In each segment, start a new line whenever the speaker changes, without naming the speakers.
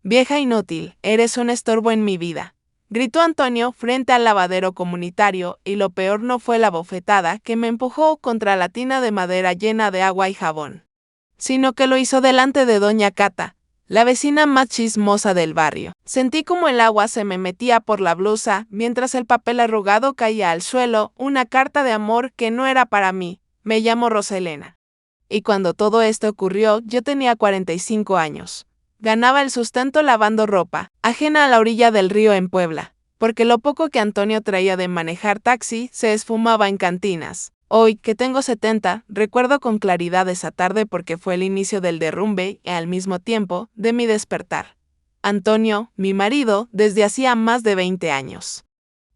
Vieja inútil, eres un estorbo en mi vida, gritó Antonio frente al lavadero comunitario, y lo peor no fue la bofetada que me empujó contra la tina de madera llena de agua y jabón, sino que lo hizo delante de doña Cata, la vecina más chismosa del barrio. Sentí como el agua se me metía por la blusa mientras el papel arrugado caía al suelo, una carta de amor que no era para mí. Me llamo Roselena. Y cuando todo esto ocurrió, yo tenía 45 años. Ganaba el sustento lavando ropa, ajena a la orilla del río en Puebla, porque lo poco que Antonio traía de manejar taxi se esfumaba en cantinas. Hoy, que tengo 70, recuerdo con claridad esa tarde porque fue el inicio del derrumbe y, al mismo tiempo, de mi despertar. Antonio, mi marido, desde hacía más de 20 años.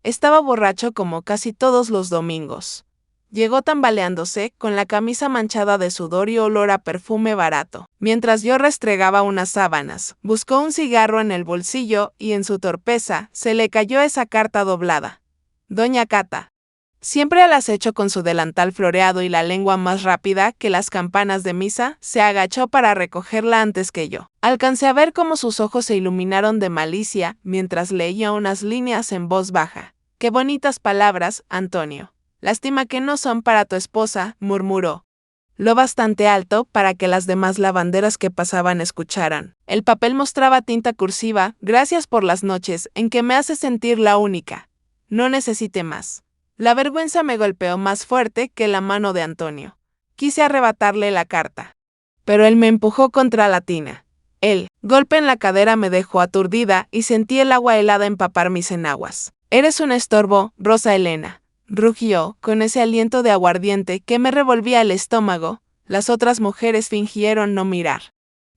Estaba borracho como casi todos los domingos. Llegó tambaleándose, con la camisa manchada de sudor y olor a perfume barato. Mientras yo restregaba unas sábanas, buscó un cigarro en el bolsillo y en su torpeza se le cayó esa carta doblada. Doña Cata, siempre al acecho con su delantal floreado y la lengua más rápida que las campanas de misa, se agachó para recogerla antes que yo. Alcancé a ver cómo sus ojos se iluminaron de malicia mientras leía unas líneas en voz baja. «Qué bonitas palabras, Antonio. Lástima que no son para tu esposa», murmuró. Lo bastante alto para que las demás lavanderas que pasaban escucharan. El papel mostraba tinta cursiva: «Gracias por las noches en que me hace sentir la única. No necesite más». La vergüenza me golpeó más fuerte que la mano de Antonio. Quise arrebatarle la carta, pero él me empujó contra la tina. El golpe en la cadera me dejó aturdida y sentí el agua helada empapar mis enaguas. «Eres un estorbo, Rosa Elena», rugió, con ese aliento de aguardiente que me revolvía el estómago. Las otras mujeres fingieron no mirar,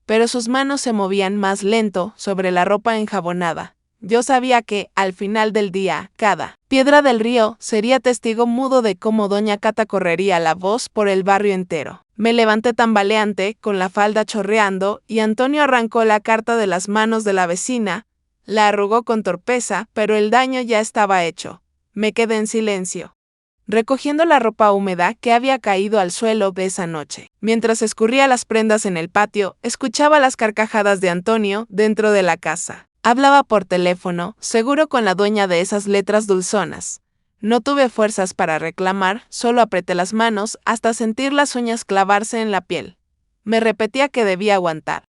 pero sus manos se movían más lento sobre la ropa enjabonada. Yo sabía que, al final del día, cada piedra del río sería testigo mudo de cómo doña Cata correría la voz por el barrio entero. Me levanté tambaleante, con la falda chorreando, y Antonio arrancó la carta de las manos de la vecina. La arrugó con torpeza, pero el daño ya estaba hecho. Me quedé en silencio, recogiendo la ropa húmeda que había caído al suelo de esa noche. Mientras escurría las prendas en el patio, escuchaba las carcajadas de Antonio dentro de la casa. Hablaba por teléfono, seguro con la dueña de esas letras dulzonas. No tuve fuerzas para reclamar, solo apreté las manos hasta sentir las uñas clavarse en la piel. Me repetía que debía aguantar.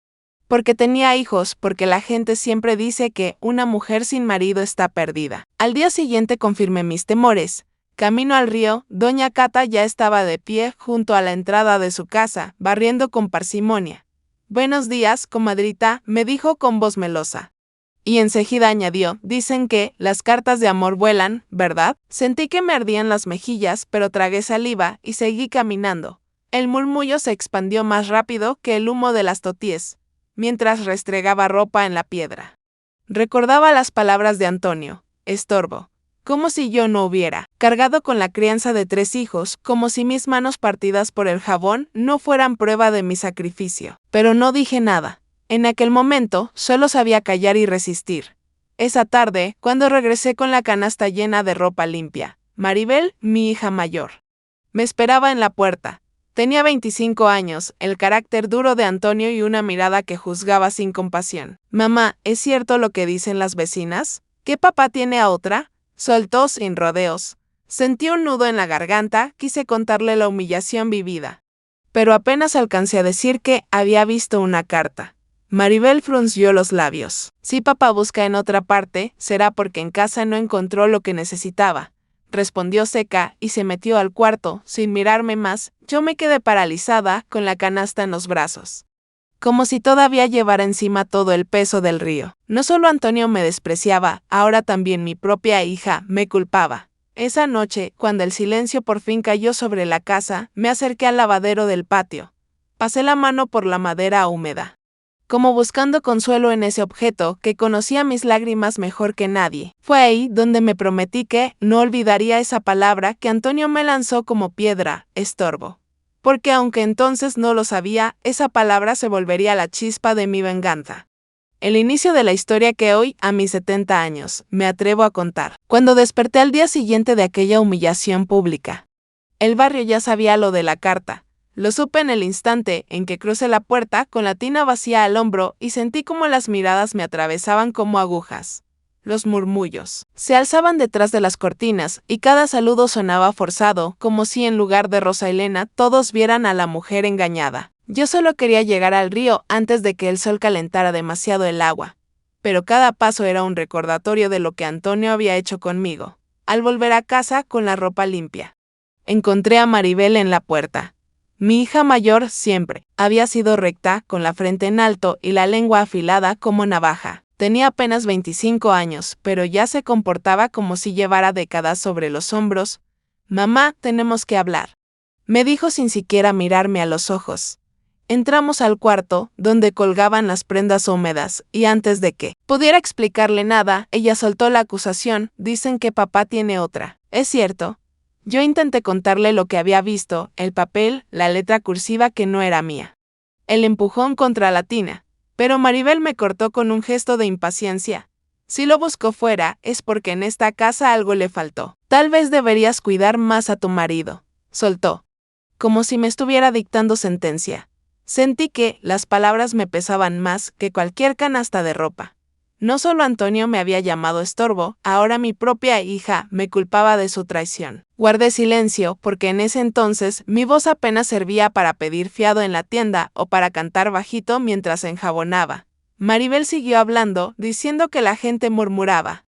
Porque tenía hijos, porque la gente siempre dice que una mujer sin marido está perdida. Al día siguiente confirmé mis temores. Camino al río, doña Cata ya estaba de pie junto a la entrada de su casa, barriendo con parsimonia. «Buenos días, comadrita», me dijo con voz melosa. Y enseguida añadió: «Dicen que las cartas de amor vuelan, ¿verdad?». Sentí que me ardían las mejillas, pero tragué saliva y seguí caminando. El murmullo se expandió más rápido que el humo de las toties, mientras restregaba ropa en la piedra. Recordaba las palabras de Antonio: estorbo. Como si yo no hubiera cargado con la crianza de 3 hijos, como si mis manos partidas por el jabón no fueran prueba de mi sacrificio. Pero no dije nada. En aquel momento, solo sabía callar y resistir. Esa tarde, cuando regresé con la canasta llena de ropa limpia, Maribel, mi hija mayor, me esperaba en la puerta. Tenía 25 años, el carácter duro de Antonio y una mirada que juzgaba sin compasión. «Mamá, ¿es cierto lo que dicen las vecinas? ¿Que papá tiene a otra?», soltó sin rodeos. Sentí un nudo en la garganta, quise contarle la humillación vivida, pero apenas alcancé a decir que había visto una carta. Maribel frunció los labios. «Si papá busca en otra parte, será porque en casa no encontró lo que necesitaba», respondió seca y se metió al cuarto, sin mirarme más. Yo me quedé paralizada, con la canasta en los brazos, como si todavía llevara encima todo el peso del río. No solo Antonio me despreciaba, ahora también mi propia hija me culpaba. Esa noche, cuando el silencio por fin cayó sobre la casa, me acerqué al lavadero del patio. Pasé la mano por la madera húmeda, como buscando consuelo en ese objeto que conocía mis lágrimas mejor que nadie. Fue ahí donde me prometí que no olvidaría esa palabra que Antonio me lanzó como piedra: estorbo. Porque aunque entonces no lo sabía, esa palabra se volvería la chispa de mi venganza. El inicio de la historia que hoy, a mis 70 años, me atrevo a contar. Cuando desperté al día siguiente de aquella humillación pública, el barrio ya sabía lo de la carta. Lo supe en el instante en que crucé la puerta con la tina vacía al hombro y sentí como las miradas me atravesaban como agujas. Los murmullos se alzaban detrás de las cortinas y cada saludo sonaba forzado, como si en lugar de Rosa Elena todos vieran a la mujer engañada. Yo solo quería llegar al río antes de que el sol calentara demasiado el agua, pero cada paso era un recordatorio de lo que Antonio había hecho conmigo. Al volver a casa con la ropa limpia, encontré a Maribel en la puerta. Mi hija mayor siempre había sido recta, con la frente en alto y la lengua afilada como navaja. Tenía apenas 25 años, pero ya se comportaba como si llevara décadas sobre los hombros. «Mamá, tenemos que hablar», me dijo sin siquiera mirarme a los ojos. Entramos al cuarto, donde colgaban las prendas húmedas, y antes de que pudiera explicarle nada, ella soltó la acusación: «Dicen que papá tiene otra». «¿Es cierto?». Yo intenté contarle lo que había visto: el papel, la letra cursiva que no era mía, el empujón contra la tina. Pero Maribel me cortó con un gesto de impaciencia. «Si lo buscó fuera, es porque en esta casa algo le faltó. Tal vez deberías cuidar más a tu marido», soltó, como si me estuviera dictando sentencia. Sentí que las palabras me pesaban más que cualquier canasta de ropa. No solo Antonio me había llamado estorbo, ahora mi propia hija me culpaba de su traición. Guardé silencio porque en ese entonces mi voz apenas servía para pedir fiado en la tienda o para cantar bajito mientras enjabonaba. Maribel siguió hablando, diciendo que la gente murmuraba,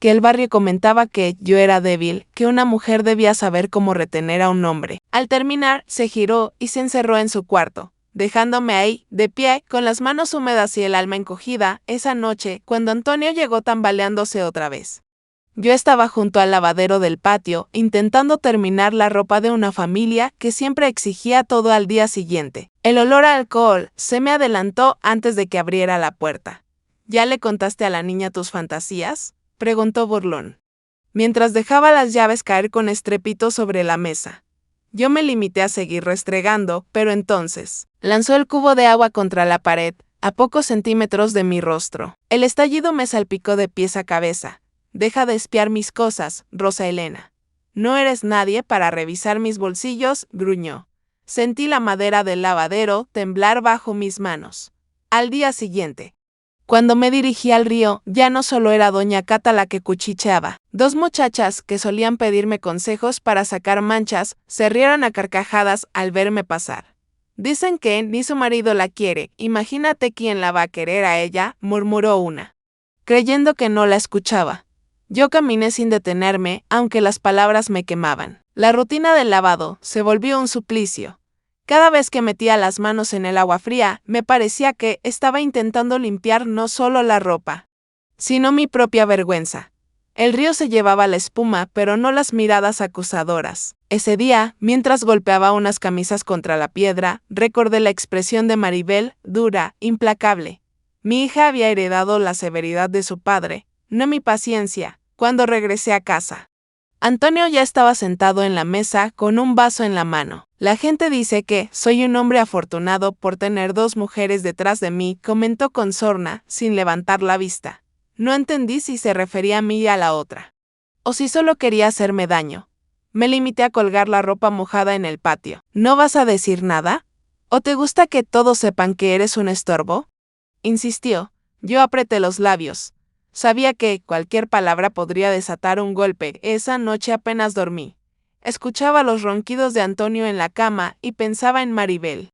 que el barrio comentaba que yo era débil, que una mujer debía saber cómo retener a un hombre. Al terminar, se giró y se encerró en su cuarto, dejándome ahí, de pie, con las manos húmedas y el alma encogida, esa noche, cuando Antonio llegó tambaleándose otra vez. Yo estaba junto al lavadero del patio, intentando terminar la ropa de una familia que siempre exigía todo al día siguiente. El olor a alcohol se me adelantó antes de que abriera la puerta. «¿Ya le contaste a la niña tus fantasías?», preguntó burlón, mientras dejaba las llaves caer con estrépito sobre la mesa. Yo me limité a seguir restregando, pero entonces lanzó el cubo de agua contra la pared, a pocos centímetros de mi rostro. El estallido me salpicó de pies a cabeza. «Deja de espiar mis cosas, Rosa Elena. No eres nadie para revisar mis bolsillos», gruñó. Sentí la madera del lavadero temblar bajo mis manos. Al día siguiente, cuando me dirigí al río, ya no solo era doña Cata la que cuchicheaba. Dos muchachas que solían pedirme consejos para sacar manchas se rieron a carcajadas al verme pasar. «Dicen que ni su marido la quiere, imagínate quién la va a querer a ella», murmuró una, creyendo que no la escuchaba. Yo caminé sin detenerme, aunque las palabras me quemaban. La rutina del lavado se volvió un suplicio. Cada vez que metía las manos en el agua fría, me parecía que estaba intentando limpiar no solo la ropa, sino mi propia vergüenza. El río se llevaba la espuma, pero no las miradas acusadoras. Ese día, mientras golpeaba unas camisas contra la piedra, recordé la expresión de Maribel, dura, implacable. Mi hija había heredado la severidad de su padre, no mi paciencia. Cuando regresé a casa, Antonio ya estaba sentado en la mesa con un vaso en la mano. «La gente dice que soy un hombre afortunado por tener dos mujeres detrás de mí», comentó con sorna, sin levantar la vista. No entendí si se refería a mí y a la otra, o si solo quería hacerme daño. Me limité a colgar la ropa mojada en el patio. «¿No vas a decir nada? ¿O te gusta que todos sepan que eres un estorbo?», insistió. Yo apreté los labios. Sabía que cualquier palabra podría desatar un golpe. Esa noche apenas dormí. Escuchaba los ronquidos de Antonio en la cama y pensaba en Maribel,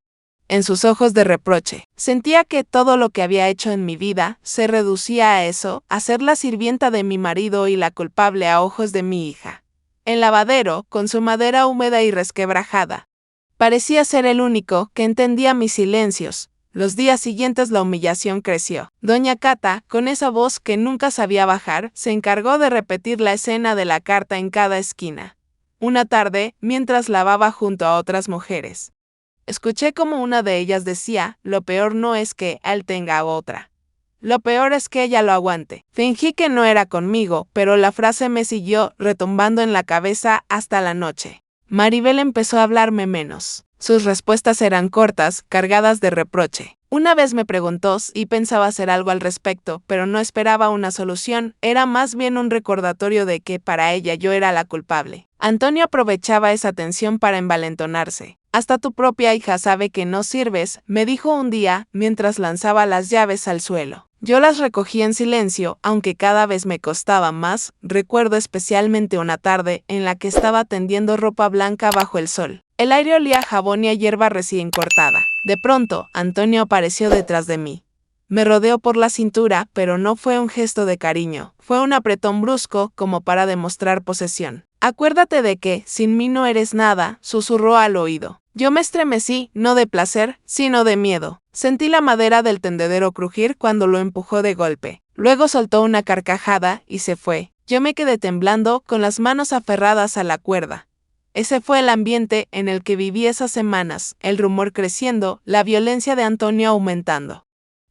en sus ojos de reproche. Sentía que todo lo que había hecho en mi vida se reducía a eso, a ser la sirvienta de mi marido y la culpable a ojos de mi hija. El lavadero, con su madera húmeda y resquebrajada, parecía ser el único que entendía mis silencios. Los días siguientes la humillación creció. Doña Cata, con esa voz que nunca sabía bajar, se encargó de repetir la escena de la carta en cada esquina. Una tarde, mientras lavaba junto a otras mujeres, escuché como una de ellas decía: «Lo peor no es que él tenga otra. Lo peor es que ella lo aguante». Fingí que no era conmigo, pero la frase me siguió retumbando en la cabeza hasta la noche. Maribel empezó a hablarme menos. Sus respuestas eran cortas, cargadas de reproche. Una vez me preguntó si pensaba hacer algo al respecto, pero no esperaba una solución, era más bien un recordatorio de que para ella yo era la culpable. Antonio aprovechaba esa tensión para envalentonarse. Hasta tu propia hija sabe que no sirves, me dijo un día mientras lanzaba las llaves al suelo. Yo las recogí en silencio, aunque cada vez me costaba más. Recuerdo especialmente una tarde en la que estaba tendiendo ropa blanca bajo el sol. El aire olía a jabón y a hierba recién cortada. De pronto, Antonio apareció detrás de mí. Me rodeó por la cintura, pero no fue un gesto de cariño, fue un apretón brusco como para demostrar posesión. Acuérdate de que, sin mí no eres nada, susurró al oído. Yo me estremecí, no de placer, sino de miedo. Sentí la madera del tendedero crujir cuando lo empujó de golpe. Luego soltó una carcajada y se fue. Yo me quedé temblando, con las manos aferradas a la cuerda. Ese fue el ambiente en el que viví esas semanas, el rumor creciendo, la violencia de Antonio aumentando.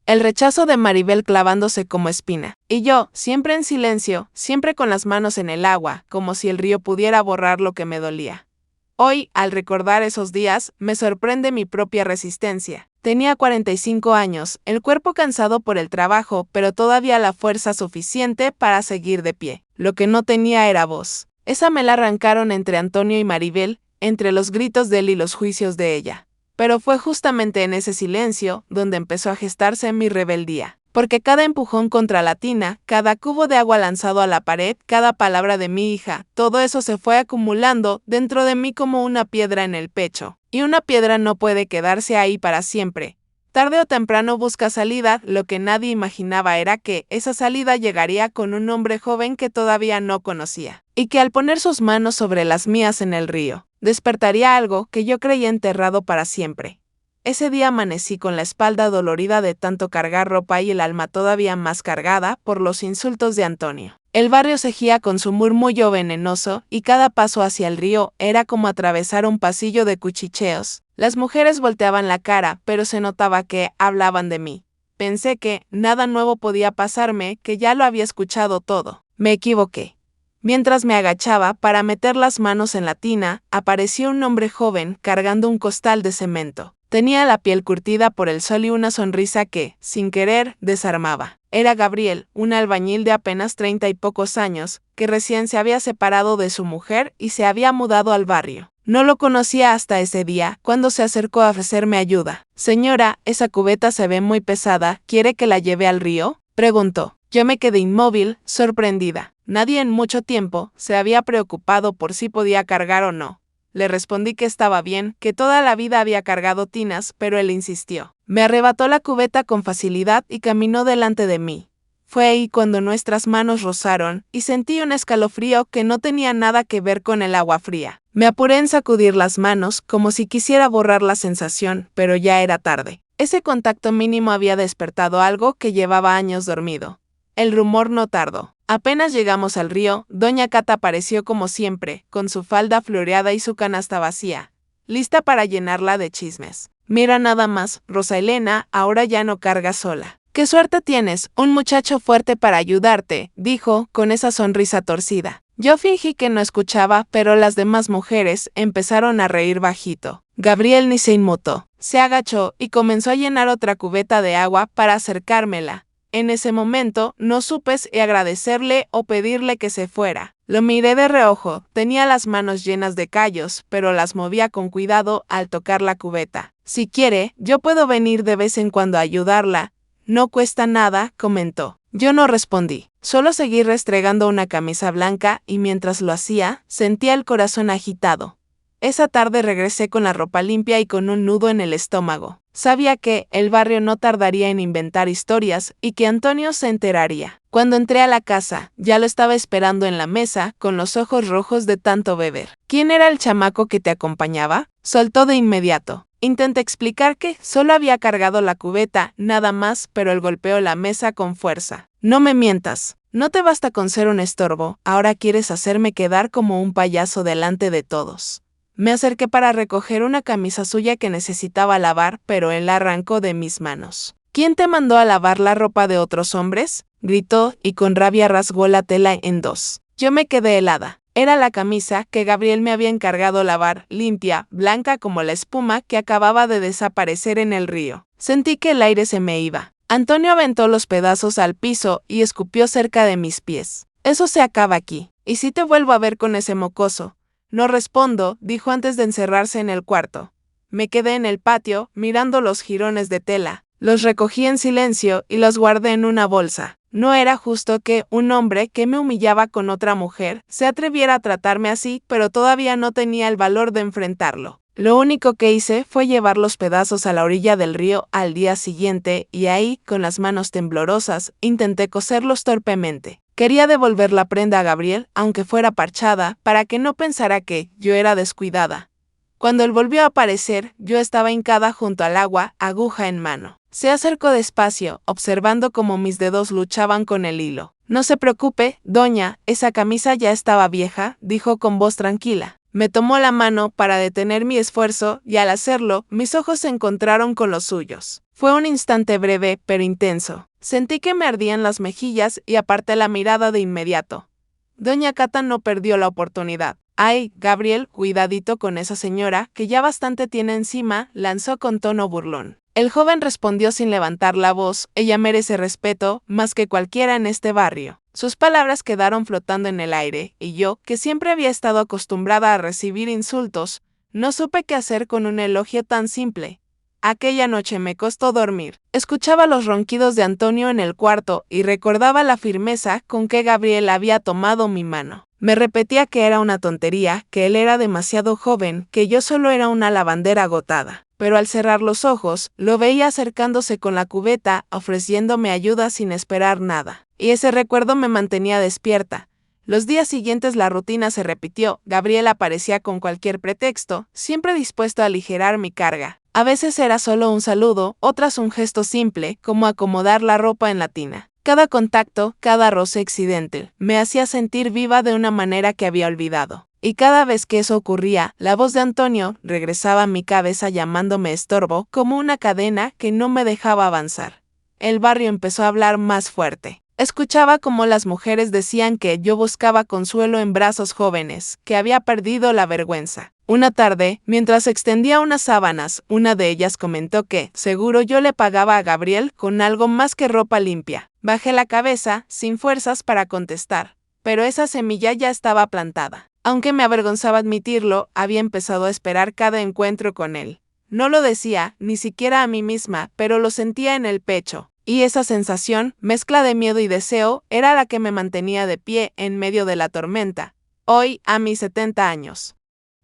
El rechazo de Maribel clavándose como espina. Y yo, siempre en silencio, siempre con las manos en el agua, como si el río pudiera borrar lo que me dolía. Hoy, al recordar esos días, me sorprende mi propia resistencia. Tenía 45 años, el cuerpo cansado por el trabajo, pero todavía la fuerza suficiente para seguir de pie. Lo que no tenía era voz. Esa me la arrancaron entre Antonio y Maribel, entre los gritos de él y los juicios de ella. Pero fue justamente en ese silencio donde empezó a gestarse mi rebeldía. Porque cada empujón contra la tina, cada cubo de agua lanzado a la pared, cada palabra de mi hija, todo eso se fue acumulando dentro de mí como una piedra en el pecho. Y una piedra no puede quedarse ahí para siempre. Tarde o temprano busca salida, lo que nadie imaginaba era que esa salida llegaría con un hombre joven que todavía no conocía. Y que al poner sus manos sobre las mías en el río, despertaría algo que yo creía enterrado para siempre. Ese día amanecí con la espalda dolorida de tanto cargar ropa y el alma todavía más cargada por los insultos de Antonio. El barrio cejía con su murmullo venenoso y cada paso hacia el río era como atravesar un pasillo de cuchicheos. Las mujeres volteaban la cara, pero se notaba que hablaban de mí. Pensé que nada nuevo podía pasarme, que ya lo había escuchado todo. Me equivoqué. Mientras me agachaba para meter las manos en la tina, apareció un hombre joven cargando un costal de cemento. Tenía la piel curtida por el sol y una sonrisa que, sin querer, desarmaba. Era Gabriel, un albañil de apenas 30 y pocos años, que recién se había separado de su mujer y se había mudado al barrio. No lo conocía hasta ese día, cuando se acercó a ofrecerme ayuda. «Señora, esa cubeta se ve muy pesada, ¿quiere que la lleve al río?», preguntó. Yo me quedé inmóvil, sorprendida. Nadie en mucho tiempo se había preocupado por si podía cargar o no. Le respondí que estaba bien, que toda la vida había cargado tinas, pero él insistió. Me arrebató la cubeta con facilidad y caminó delante de mí. Fue ahí cuando nuestras manos rozaron y sentí un escalofrío que no tenía nada que ver con el agua fría. Me apuré en sacudir las manos como si quisiera borrar la sensación, pero ya era tarde. Ese contacto mínimo había despertado algo que llevaba años dormido. El rumor no tardó. Apenas llegamos al río, doña Cata apareció como siempre, con su falda floreada y su canasta vacía, lista para llenarla de chismes. Mira nada más, Rosa Elena, ahora ya no cargas sola. ¡Qué suerte tienes! Un muchacho fuerte para ayudarte, dijo, con esa sonrisa torcida. Yo fingí que no escuchaba, pero las demás mujeres empezaron a reír bajito. Gabriel ni se inmutó. Se agachó y comenzó a llenar otra cubeta de agua para acercármela. En ese momento, no supe si agradecerle o pedirle que se fuera. Lo miré de reojo, tenía las manos llenas de callos, pero las movía con cuidado al tocar la cubeta. Si quiere, yo puedo venir de vez en cuando a ayudarla. No cuesta nada, comentó. Yo no respondí, solo seguí restregando una camisa blanca y mientras lo hacía, sentía el corazón agitado. Esa tarde regresé con la ropa limpia y con un nudo en el estómago. Sabía que el barrio no tardaría en inventar historias y que Antonio se enteraría. Cuando entré a la casa, ya lo estaba esperando en la mesa, con los ojos rojos de tanto beber. ¿Quién era el chamaco que te acompañaba?, soltó de inmediato. Intenté explicar que solo había cargado la cubeta, nada más, pero él golpeó la mesa con fuerza. No me mientas. No te basta con ser un estorbo, ahora quieres hacerme quedar como un payaso delante de todos. Me acerqué para recoger una camisa suya que necesitaba lavar, pero él la arrancó de mis manos. ¿Quién te mandó a lavar la ropa de otros hombres?, gritó, y con rabia rasgó la tela en dos. Yo me quedé helada. Era la camisa que Gabriel me había encargado lavar, limpia, blanca como la espuma que acababa de desaparecer en el río. Sentí que el aire se me iba. Antonio aventó los pedazos al piso y escupió cerca de mis pies. Eso se acaba aquí. ¿Y si te vuelvo a ver con ese mocoso? No respondo, dijo antes de encerrarse en el cuarto. Me quedé en el patio, mirando los jirones de tela. Los recogí en silencio y los guardé en una bolsa. No era justo que un hombre que me humillaba con otra mujer se atreviera a tratarme así, pero todavía no tenía el valor de enfrentarlo. Lo único que hice fue llevar los pedazos a la orilla del río al día siguiente y ahí, con las manos temblorosas, intenté coserlos torpemente. Quería devolver la prenda a Gabriel, aunque fuera parchada, para que no pensara que yo era descuidada. Cuando él volvió a aparecer, yo estaba hincada junto al agua, aguja en mano. Se acercó despacio, observando cómo mis dedos luchaban con el hilo. «No se preocupe, doña, esa camisa ya estaba vieja», dijo con voz tranquila. Me tomó la mano para detener mi esfuerzo y al hacerlo, mis ojos se encontraron con los suyos. Fue un instante breve, pero intenso. Sentí que me ardían las mejillas y aparté la mirada de inmediato. Doña Cata no perdió la oportunidad. «Ay, Gabriel, cuidadito con esa señora, que ya bastante tiene encima», lanzó con tono burlón. El joven respondió sin levantar la voz: «Ella merece respeto, más que cualquiera en este barrio». Sus palabras quedaron flotando en el aire, y yo, que siempre había estado acostumbrada a recibir insultos, no supe qué hacer con un elogio tan simple. Aquella noche me costó dormir. Escuchaba los ronquidos de Antonio en el cuarto y recordaba la firmeza con que Gabriel había tomado mi mano. Me repetía que era una tontería, que él era demasiado joven, que yo solo era una lavandera agotada. Pero al cerrar los ojos, lo veía acercándose con la cubeta, ofreciéndome ayuda sin esperar nada. Y ese recuerdo me mantenía despierta. Los días siguientes la rutina se repitió. Gabriel aparecía con cualquier pretexto, siempre dispuesto a aligerar mi carga. A veces era solo un saludo, otras un gesto simple, como acomodar la ropa en la tina. Cada contacto, cada roce accidental, me hacía sentir viva de una manera que había olvidado. Y cada vez que eso ocurría, la voz de Antonio regresaba a mi cabeza llamándome estorbo, como una cadena que no me dejaba avanzar. El barrio empezó a hablar más fuerte. Escuchaba cómo las mujeres decían que yo buscaba consuelo en brazos jóvenes, que había perdido la vergüenza. Una tarde, mientras extendía unas sábanas, una de ellas comentó que, seguro yo le pagaba a Gabriel con algo más que ropa limpia. Bajé la cabeza, sin fuerzas para contestar, pero esa semilla ya estaba plantada. Aunque me avergonzaba admitirlo, había empezado a esperar cada encuentro con él. No lo decía, ni siquiera a mí misma, pero lo sentía en el pecho. Y esa sensación, mezcla de miedo y deseo, era la que me mantenía de pie en medio de la tormenta. Hoy, a mis 70 años.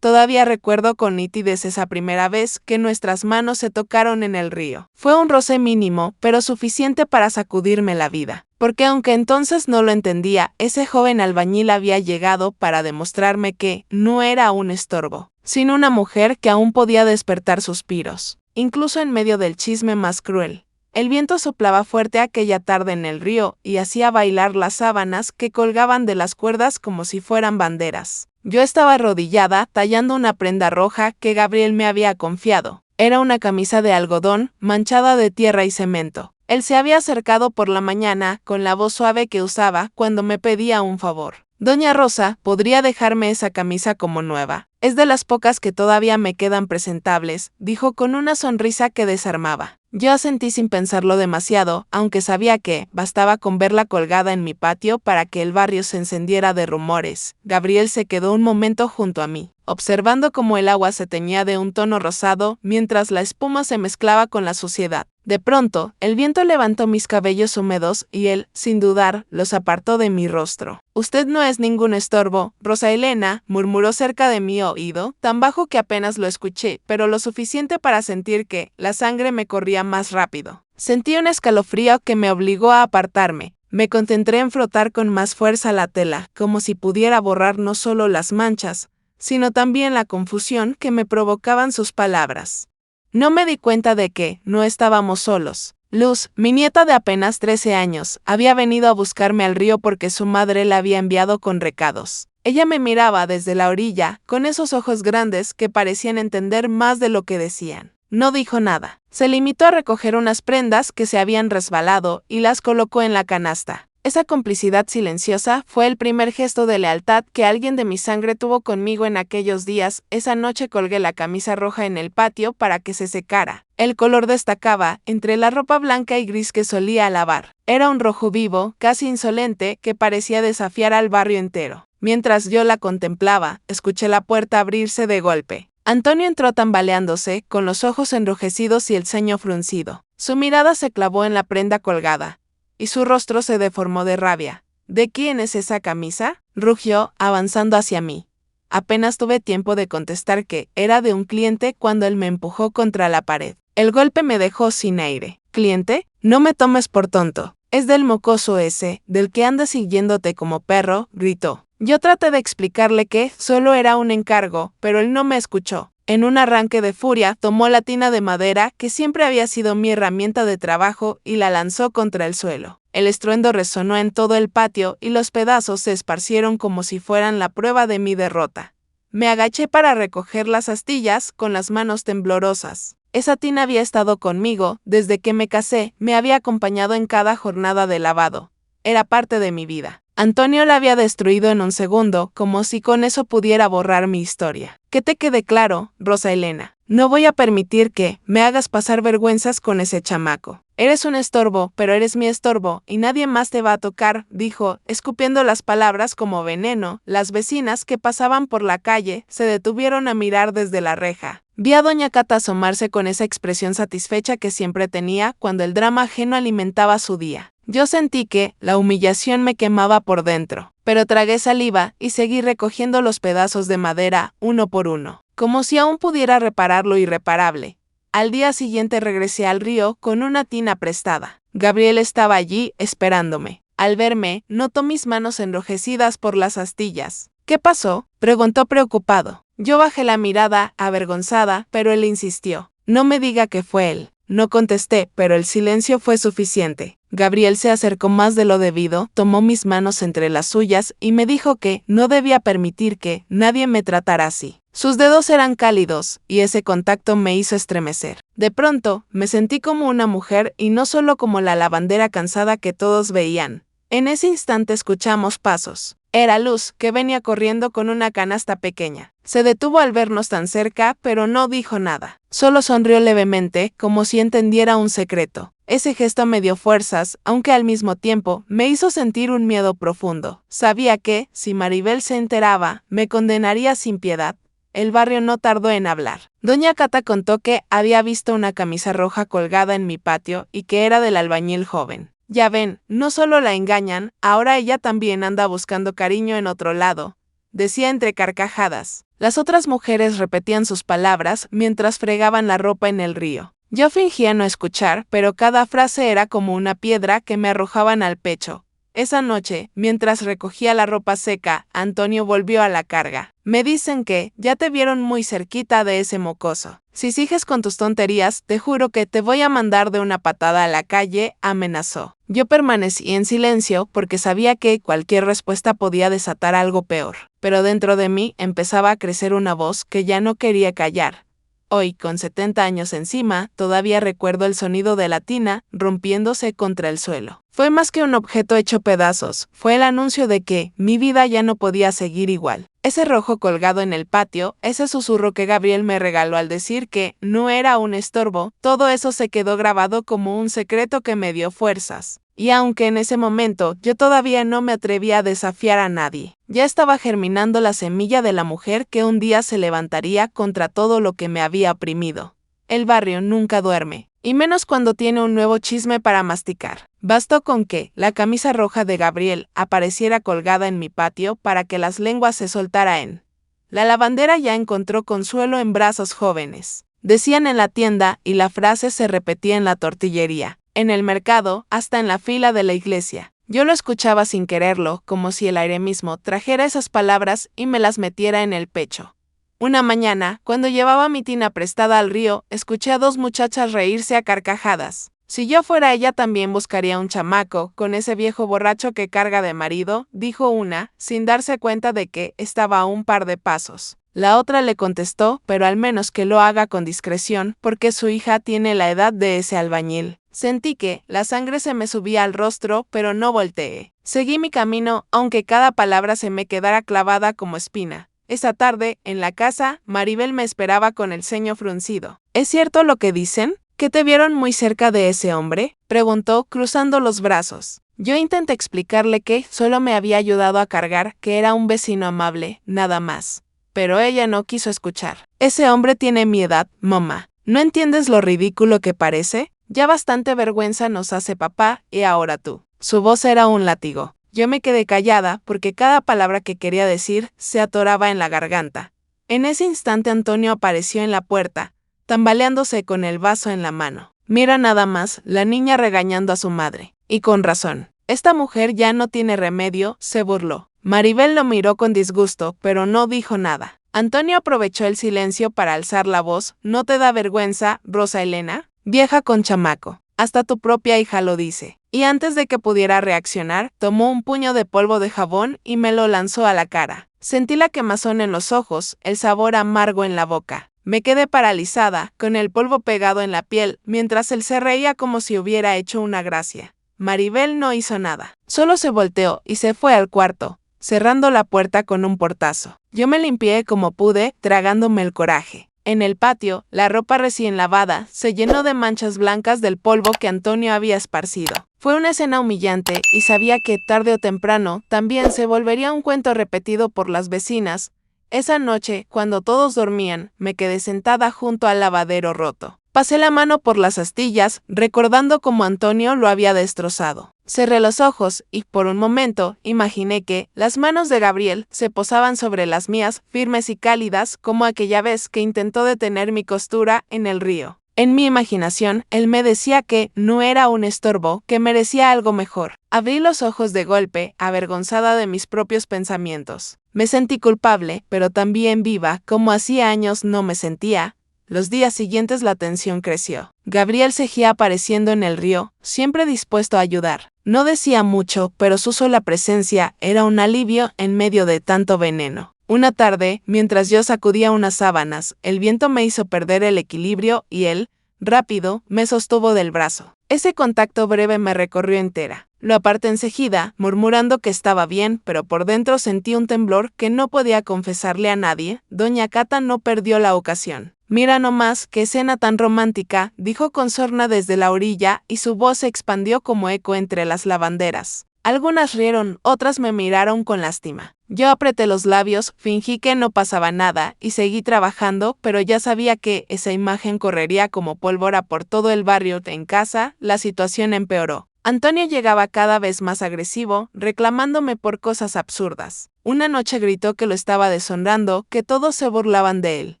Todavía recuerdo con nitidez esa primera vez que nuestras manos se tocaron en el río. Fue un roce mínimo, pero suficiente para sacudirme la vida. Porque aunque entonces no lo entendía, ese joven albañil había llegado para demostrarme que no era un estorbo, sino una mujer que aún podía despertar suspiros, incluso en medio del chisme más cruel. El viento soplaba fuerte aquella tarde en el río y hacía bailar las sábanas que colgaban de las cuerdas como si fueran banderas. Yo estaba arrodillada tallando una prenda roja que Gabriel me había confiado. Era una camisa de algodón manchada de tierra y cemento. Él se había acercado por la mañana con la voz suave que usaba cuando me pedía un favor. «Doña Rosa, ¿podría dejarme esa camisa como nueva? Es de las pocas que todavía me quedan presentables», dijo con una sonrisa que desarmaba. Yo asentí sin pensarlo demasiado, aunque sabía que bastaba con verla colgada en mi patio para que el barrio se encendiera de rumores. Gabriel se quedó un momento junto a mí, observando cómo el agua se teñía de un tono rosado mientras la espuma se mezclaba con la suciedad. De pronto, el viento levantó mis cabellos húmedos y él, sin dudar, los apartó de mi rostro. «Usted no es ningún estorbo, Rosa Elena», murmuró cerca de mi oído, tan bajo que apenas lo escuché, pero lo suficiente para sentir que la sangre me corría más rápido. Sentí un escalofrío que me obligó a apartarme. Me concentré en frotar con más fuerza la tela, como si pudiera borrar no solo las manchas, sino también la confusión que me provocaban sus palabras. No me di cuenta de que no estábamos solos. Luz, mi nieta de apenas 13 años, había venido a buscarme al río porque su madre la había enviado con recados. Ella me miraba desde la orilla, con esos ojos grandes que parecían entender más de lo que decían. No dijo nada. Se limitó a recoger unas prendas que se habían resbalado y las colocó en la canasta. Esa complicidad silenciosa fue el primer gesto de lealtad que alguien de mi sangre tuvo conmigo en aquellos días. Esa noche colgué la camisa roja en el patio para que se secara. El color destacaba entre la ropa blanca y gris que solía lavar. Era un rojo vivo, casi insolente, que parecía desafiar al barrio entero. Mientras yo la contemplaba, escuché la puerta abrirse de golpe. Antonio entró tambaleándose, con los ojos enrojecidos y el ceño fruncido. Su mirada se clavó en la prenda colgada, y su rostro se deformó de rabia. ¿De quién es esa camisa?, rugió, avanzando hacia mí. Apenas tuve tiempo de contestar que era de un cliente cuando él me empujó contra la pared. El golpe me dejó sin aire. ¿Cliente? No me tomes por tonto. Es del mocoso ese, del que anda siguiéndote como perro, gritó. Yo traté de explicarle que solo era un encargo, pero él no me escuchó. En un arranque de furia, tomó la tina de madera, que siempre había sido mi herramienta de trabajo, y la lanzó contra el suelo. El estruendo resonó en todo el patio y los pedazos se esparcieron como si fueran la prueba de mi derrota. Me agaché para recoger las astillas con las manos temblorosas. Esa tina había estado conmigo desde que me casé, me había acompañado en cada jornada de lavado. Era parte de mi vida. Antonio la había destruido en un segundo, como si con eso pudiera borrar mi historia. Que te quede claro, Rosa Elena, no voy a permitir que me hagas pasar vergüenzas con ese chamaco. Eres un estorbo, pero eres mi estorbo, y nadie más te va a tocar, dijo, escupiendo las palabras como veneno. Las vecinas que pasaban por la calle se detuvieron a mirar desde la reja. Vi a doña Cata asomarse con esa expresión satisfecha que siempre tenía cuando el drama ajeno alimentaba su día. Yo sentí que la humillación me quemaba por dentro, pero tragué saliva y seguí recogiendo los pedazos de madera uno por uno, como si aún pudiera reparar lo irreparable. Al día siguiente regresé al río con una tina prestada. Gabriel estaba allí esperándome. Al verme, notó mis manos enrojecidas por las astillas. ¿Qué pasó?, preguntó preocupado. Yo bajé la mirada, avergonzada, pero él insistió. No me diga que fue él. No contesté, pero el silencio fue suficiente. Gabriel se acercó más de lo debido, tomó mis manos entre las suyas y me dijo que no debía permitir que nadie me tratara así. Sus dedos eran cálidos, y ese contacto me hizo estremecer. De pronto, me sentí como una mujer y no solo como la lavandera cansada que todos veían. En ese instante escuchamos pasos. Era Luz, que venía corriendo con una canasta pequeña. Se detuvo al vernos tan cerca, pero no dijo nada. Solo sonrió levemente, como si entendiera un secreto. Ese gesto me dio fuerzas, aunque al mismo tiempo me hizo sentir un miedo profundo. Sabía que, si Maribel se enteraba, me condenaría sin piedad. El barrio no tardó en hablar. Doña Cata contó que había visto una camisa roja colgada en mi patio y que era del albañil joven. Ya ven, no solo la engañan, ahora ella también anda buscando cariño en otro lado, decía entre carcajadas. Las otras mujeres repetían sus palabras mientras fregaban la ropa en el río. Yo fingía no escuchar, pero cada frase era como una piedra que me arrojaban al pecho. Esa noche, mientras recogía la ropa seca, Antonio volvió a la carga. Me dicen que ya te vieron muy cerquita de ese mocoso. Si sigues con tus tonterías, te juro que te voy a mandar de una patada a la calle, amenazó. Yo permanecí en silencio porque sabía que cualquier respuesta podía desatar algo peor. Pero dentro de mí empezaba a crecer una voz que ya no quería callar. Hoy, con 70 años encima, todavía recuerdo el sonido de la tina rompiéndose contra el suelo. Fue más que un objeto hecho pedazos, fue el anuncio de que mi vida ya no podía seguir igual. Ese rojo colgado en el patio, ese susurro que Gabriel me regaló al decir que no era un estorbo, todo eso se quedó grabado como un secreto que me dio fuerzas. Y aunque en ese momento yo todavía no me atrevía a desafiar a nadie, ya estaba germinando la semilla de la mujer que un día se levantaría contra todo lo que me había oprimido. El barrio nunca duerme, y menos cuando tiene un nuevo chisme para masticar. Bastó con que la camisa roja de Gabriel apareciera colgada en mi patio para que las lenguas se soltaran. La lavandera ya encontró consuelo en brazos jóvenes. Decían en la tienda y la frase se repetía en la tortillería, en el mercado, hasta en la fila de la iglesia. Yo lo escuchaba sin quererlo, como si el aire mismo trajera esas palabras y me las metiera en el pecho. Una mañana, cuando llevaba mi tina prestada al río, escuché a dos muchachas reírse a carcajadas. Si yo fuera ella también buscaría un chamaco, con ese viejo borracho que carga de marido, dijo una, sin darse cuenta de que estaba a un par de pasos. La otra le contestó, pero al menos que lo haga con discreción, porque su hija tiene la edad de ese albañil. Sentí que la sangre se me subía al rostro, pero no volteé. Seguí mi camino, aunque cada palabra se me quedara clavada como espina. Esa tarde, en la casa, Maribel me esperaba con el ceño fruncido. ¿Es cierto lo que dicen? ¿Que te vieron muy cerca de ese hombre?, preguntó, cruzando los brazos. Yo intenté explicarle que solo me había ayudado a cargar, que era un vecino amable, nada más. pero ella no quiso escuchar. Ese hombre tiene mi edad, mamá. ¿No entiendes lo ridículo que parece? Ya bastante vergüenza nos hace papá, y ahora tú. Su voz era un látigo. Yo me quedé callada porque cada palabra que quería decir se atoraba en la garganta. En ese instante Antonio apareció en la puerta, tambaleándose con el vaso en la mano. Mira nada más, la niña regañando a su madre. Y con razón. Esta mujer ya no tiene remedio, se burló. Maribel lo miró con disgusto, pero no dijo nada. Antonio aprovechó el silencio para alzar la voz. ¿No te da vergüenza, Rosa Elena? Vieja con chamaco. Hasta tu propia hija lo dice. Y antes de que pudiera reaccionar, tomó un puño de polvo de jabón y me lo lanzó a la cara. Sentí la quemazón en los ojos, el sabor amargo en la boca. Me quedé paralizada, con el polvo pegado en la piel, mientras él se reía como si hubiera hecho una gracia. Maribel no hizo nada. Solo se volteó y se fue al cuarto, cerrando la puerta con un portazo. Yo me limpié como pude, tragándome el coraje. En el patio, la ropa recién lavada se llenó de manchas blancas del polvo que Antonio había esparcido. Fue una escena humillante y sabía que tarde o temprano también se volvería un cuento repetido por las vecinas. Esa noche, cuando todos dormían, me quedé sentada junto al lavadero roto. Pasé la mano por las astillas, recordando cómo Antonio lo había destrozado. Cerré los ojos y, por un momento, imaginé que las manos de Gabriel se posaban sobre las mías, firmes y cálidas, como aquella vez que intentó detener mi costura en el río. En mi imaginación, él me decía que no era un estorbo, que merecía algo mejor. Abrí los ojos de golpe, avergonzada de mis propios pensamientos. Me sentí culpable, pero también viva, como hacía años no me sentía. Los días siguientes la tensión creció. Gabriel seguía apareciendo en el río, siempre dispuesto a ayudar. No decía mucho, pero su sola presencia era un alivio en medio de tanto veneno. Una tarde, mientras yo sacudía unas sábanas, el viento me hizo perder el equilibrio y él, rápido, me sostuvo del brazo. Ese contacto breve me recorrió entera. Lo aparté enseguida, murmurando que estaba bien, pero por dentro sentí un temblor que no podía confesarle a nadie. Doña Cata no perdió la ocasión. Mira nomás, qué escena tan romántica, dijo con sorna desde la orilla, y su voz se expandió como eco entre las lavanderas. Algunas rieron, otras me miraron con lástima. Yo apreté los labios, fingí que no pasaba nada, y seguí trabajando, pero ya sabía que esa imagen correría como pólvora por todo el barrio. En casa, la situación empeoró. Antonio llegaba cada vez más agresivo, reclamándome por cosas absurdas. Una noche gritó que lo estaba deshonrando, que todos se burlaban de él.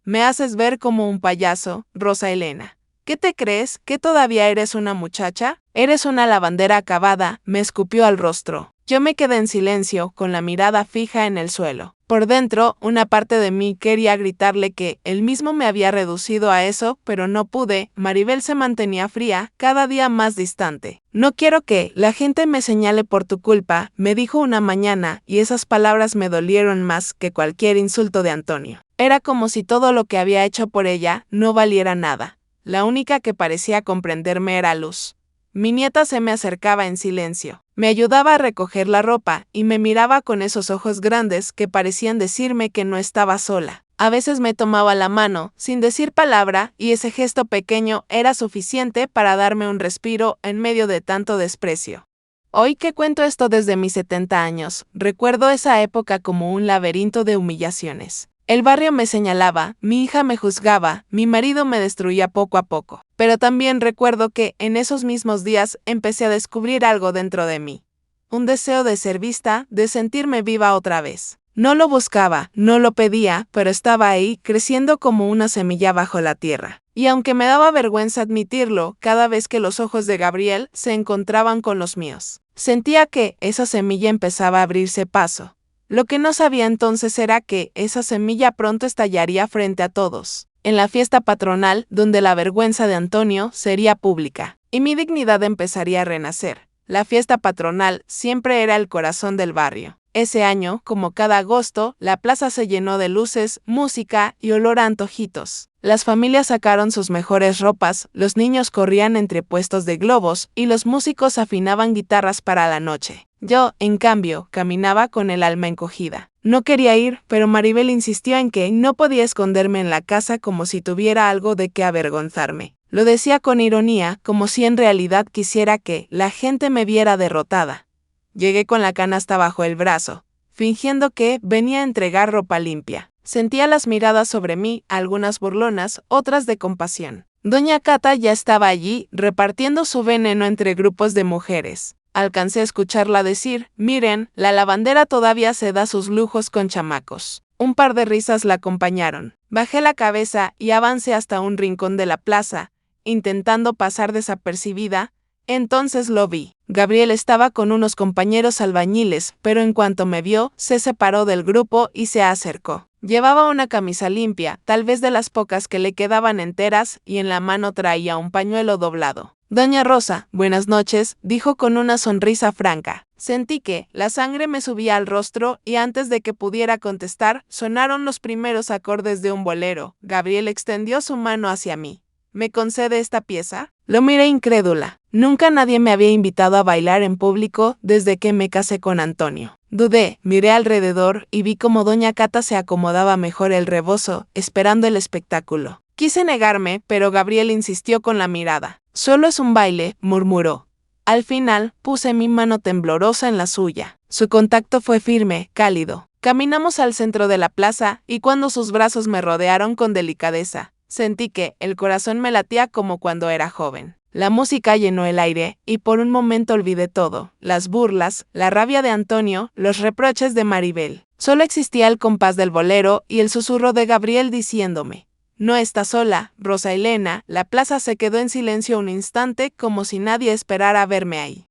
Me haces ver como un payaso, Rosa Elena. ¿Qué te crees? ¿Que todavía eres una muchacha? Eres una lavandera acabada, me escupió al rostro. Yo me quedé en silencio, con la mirada fija en el suelo. Por dentro, una parte de mí quería gritarle que él mismo me había reducido a eso, pero no pude. Maribel se mantenía fría, cada día más distante. No quiero que la gente me señale por tu culpa, me dijo una mañana, y esas palabras me dolieron más que cualquier insulto de Antonio. Era como si todo lo que había hecho por ella no valiera nada. La única que parecía comprenderme era Luz. Mi nieta se me acercaba en silencio. Me ayudaba a recoger la ropa y me miraba con esos ojos grandes que parecían decirme que no estaba sola. A veces me tomaba la mano, sin decir palabra, y ese gesto pequeño era suficiente para darme un respiro en medio de tanto desprecio. Hoy que cuento esto desde mis 70 años, recuerdo esa época como un laberinto de humillaciones. El barrio me señalaba, mi hija me juzgaba, mi marido me destruía poco a poco. Pero también recuerdo que, en esos mismos días, empecé a descubrir algo dentro de mí. Un deseo de ser vista, de sentirme viva otra vez. No lo buscaba, no lo pedía, pero estaba ahí, creciendo como una semilla bajo la tierra. Y aunque me daba vergüenza admitirlo, cada vez que los ojos de Gabriel se encontraban con los míos, sentía que esa semilla empezaba a abrirse paso. Lo que no sabía entonces era que esa semilla pronto estallaría frente a todos, en la fiesta patronal donde la vergüenza de Antonio sería pública, y mi dignidad empezaría a renacer. La fiesta patronal siempre era el corazón del barrio. Ese año, como cada agosto, la plaza se llenó de luces, música y olor a antojitos. Las familias sacaron sus mejores ropas, los niños corrían entre puestos de globos y los músicos afinaban guitarras para la noche. Yo, en cambio, caminaba con el alma encogida. No quería ir, pero Maribel insistió en que no podía esconderme en la casa como si tuviera algo de qué avergonzarme. Lo decía con ironía, como si en realidad quisiera que la gente me viera derrotada. Llegué con la canasta bajo el brazo, fingiendo que venía a entregar ropa limpia. Sentía las miradas sobre mí, algunas burlonas, otras de compasión. Doña Cata ya estaba allí, repartiendo su veneno entre grupos de mujeres. Alcancé a escucharla decir: miren, la lavandera todavía se da sus lujos con chamacos. Un par de risas la acompañaron. Bajé la cabeza y avancé hasta un rincón de la plaza, intentando pasar desapercibida. Entonces lo vi. Gabriel estaba con unos compañeros albañiles, pero en cuanto me vio, se separó del grupo y se acercó. Llevaba una camisa limpia, tal vez de las pocas que le quedaban enteras, y en la mano traía un pañuelo doblado. Doña Rosa, buenas noches, dijo con una sonrisa franca. Sentí que la sangre me subía al rostro y antes de que pudiera contestar, sonaron los primeros acordes de un bolero. Gabriel extendió su mano hacia mí. ¿Me concede esta pieza? Lo miré incrédula. Nunca nadie me había invitado a bailar en público desde que me casé con Antonio. Dudé, miré alrededor y vi cómo doña Cata se acomodaba mejor el rebozo, esperando el espectáculo. Quise negarme, pero Gabriel insistió con la mirada. Solo es un baile, murmuró. Al final, puse mi mano temblorosa en la suya. Su contacto fue firme, cálido. Caminamos al centro de la plaza y cuando sus brazos me rodearon con delicadeza, sentí que el corazón me latía como cuando era joven. La música llenó el aire y por un momento olvidé todo, las burlas, la rabia de Antonio, los reproches de Maribel. Solo existía el compás del bolero y el susurro de Gabriel diciéndome: no estás sola, Rosa Elena. La plaza se quedó en silencio un instante como si nadie esperara verme ahí,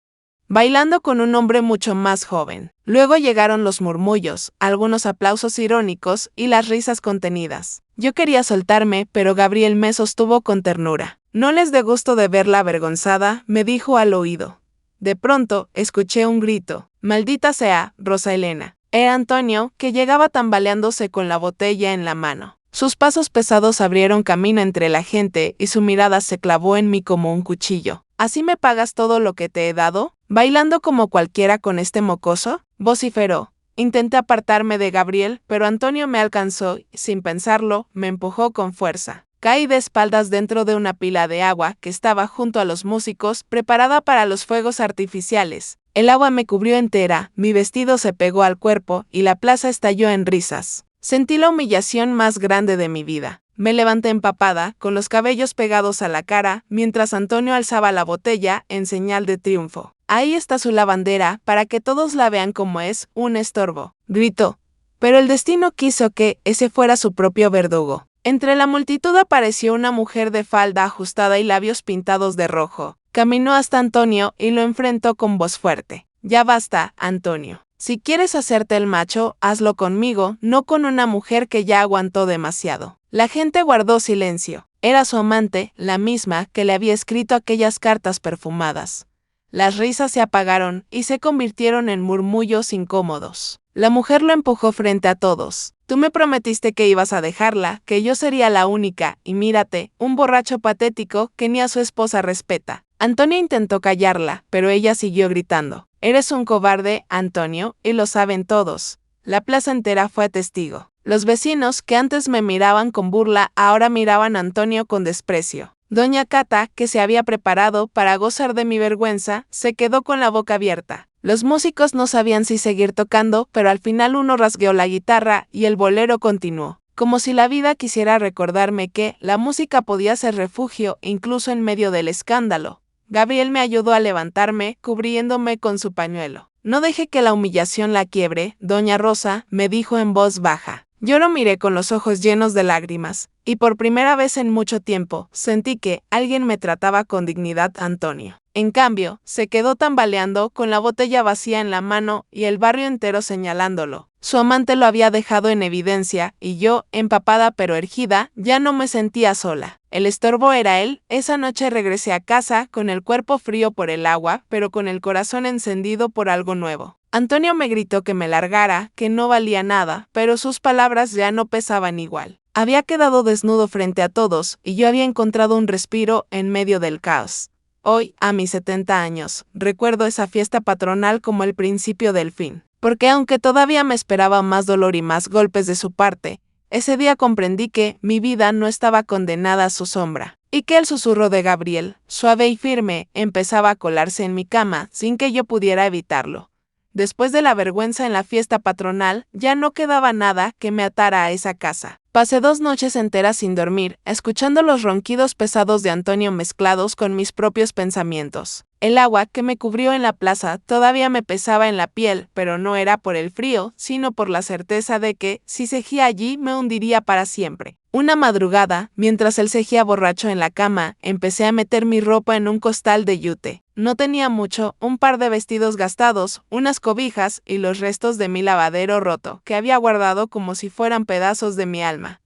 bailando con un hombre mucho más joven. Luego llegaron los murmullos, algunos aplausos irónicos y las risas contenidas. Yo quería soltarme, pero Gabriel me sostuvo con ternura. No les dé gusto de verla avergonzada, me dijo al oído. De pronto, escuché un grito. Maldita sea, Rosa Elena. Era Antonio, que llegaba tambaleándose con la botella en la mano. Sus pasos pesados abrieron camino entre la gente y su mirada se clavó en mí como un cuchillo. ¿Así me pagas todo lo que te he dado? ¿Bailando como cualquiera con este mocoso?, vociferó. Intenté apartarme de Gabriel, pero Antonio me alcanzó y, sin pensarlo, me empujó con fuerza. Caí de espaldas dentro de una pila de agua que estaba junto a los músicos, preparada para los fuegos artificiales. El agua me cubrió entera, mi vestido se pegó al cuerpo y la plaza estalló en risas. Sentí la humillación más grande de mi vida. Me levanté empapada, con los cabellos pegados a la cara, mientras Antonio alzaba la botella en señal de triunfo. Ahí está su lavandera, para que todos la vean como es, un estorbo, gritó. Pero el destino quiso que ese fuera su propio verdugo. Entre la multitud apareció una mujer de falda ajustada y labios pintados de rojo. Caminó hasta Antonio y lo enfrentó con voz fuerte. Ya basta, Antonio. Si quieres hacerte el macho, hazlo conmigo, no con una mujer que ya aguantó demasiado. La gente guardó silencio. Era su amante, la misma que le había escrito aquellas cartas perfumadas. Las risas se apagaron y se convirtieron en murmullos incómodos. La mujer lo empujó frente a todos. Tú me prometiste que ibas a dejarla, que yo sería la única, y mírate, un borracho patético que ni a su esposa respeta. Antonio intentó callarla, pero ella siguió gritando. Eres un cobarde, Antonio, y lo saben todos. La plaza entera fue testigo. Los vecinos, que antes me miraban con burla, ahora miraban a Antonio con desprecio. Doña Cata, que se había preparado para gozar de mi vergüenza, se quedó con la boca abierta. Los músicos no sabían si seguir tocando, pero al final uno rasgueó la guitarra y el bolero continuó. Como si la vida quisiera recordarme que la música podía ser refugio incluso en medio del escándalo. Gabriel me ayudó a levantarme, cubriéndome con su pañuelo. No deje que la humillación la quiebre, doña Rosa, me dijo en voz baja. Yo lo miré con los ojos llenos de lágrimas, y por primera vez en mucho tiempo, sentí que alguien me trataba con dignidad. Antonio, en cambio, se quedó tambaleando con la botella vacía en la mano y el barrio entero señalándolo. Su amante lo había dejado en evidencia, y yo, empapada pero ergida, ya no me sentía sola. El estorbo era él. Esa noche regresé a casa con el cuerpo frío por el agua, pero con el corazón encendido por algo nuevo. Antonio me gritó que me largara, que no valía nada, pero sus palabras ya no pesaban igual. Había quedado desnudo frente a todos, y yo había encontrado un respiro en medio del caos. Hoy, a mis 70 años, recuerdo esa fiesta patronal como el principio del fin. Porque aunque todavía me esperaba más dolor y más golpes de su parte, ese día comprendí que mi vida no estaba condenada a su sombra, y que el susurro de Gabriel, suave y firme, empezaba a colarse en mi cama sin que yo pudiera evitarlo. Después de la vergüenza en la fiesta patronal, ya no quedaba nada que me atara a esa casa. Pasé 2 noches enteras sin dormir, escuchando los ronquidos pesados de Antonio mezclados con mis propios pensamientos. El agua que me cubrió en la plaza todavía me pesaba en la piel, pero no era por el frío, sino por la certeza de que, si seguía allí, me hundiría para siempre. Una madrugada, mientras él seguía borracho en la cama, empecé a meter mi ropa en un costal de yute. No tenía mucho, un par de vestidos gastados, unas cobijas y los restos de mi lavadero roto, que había guardado como si fueran pedazos de mi alma.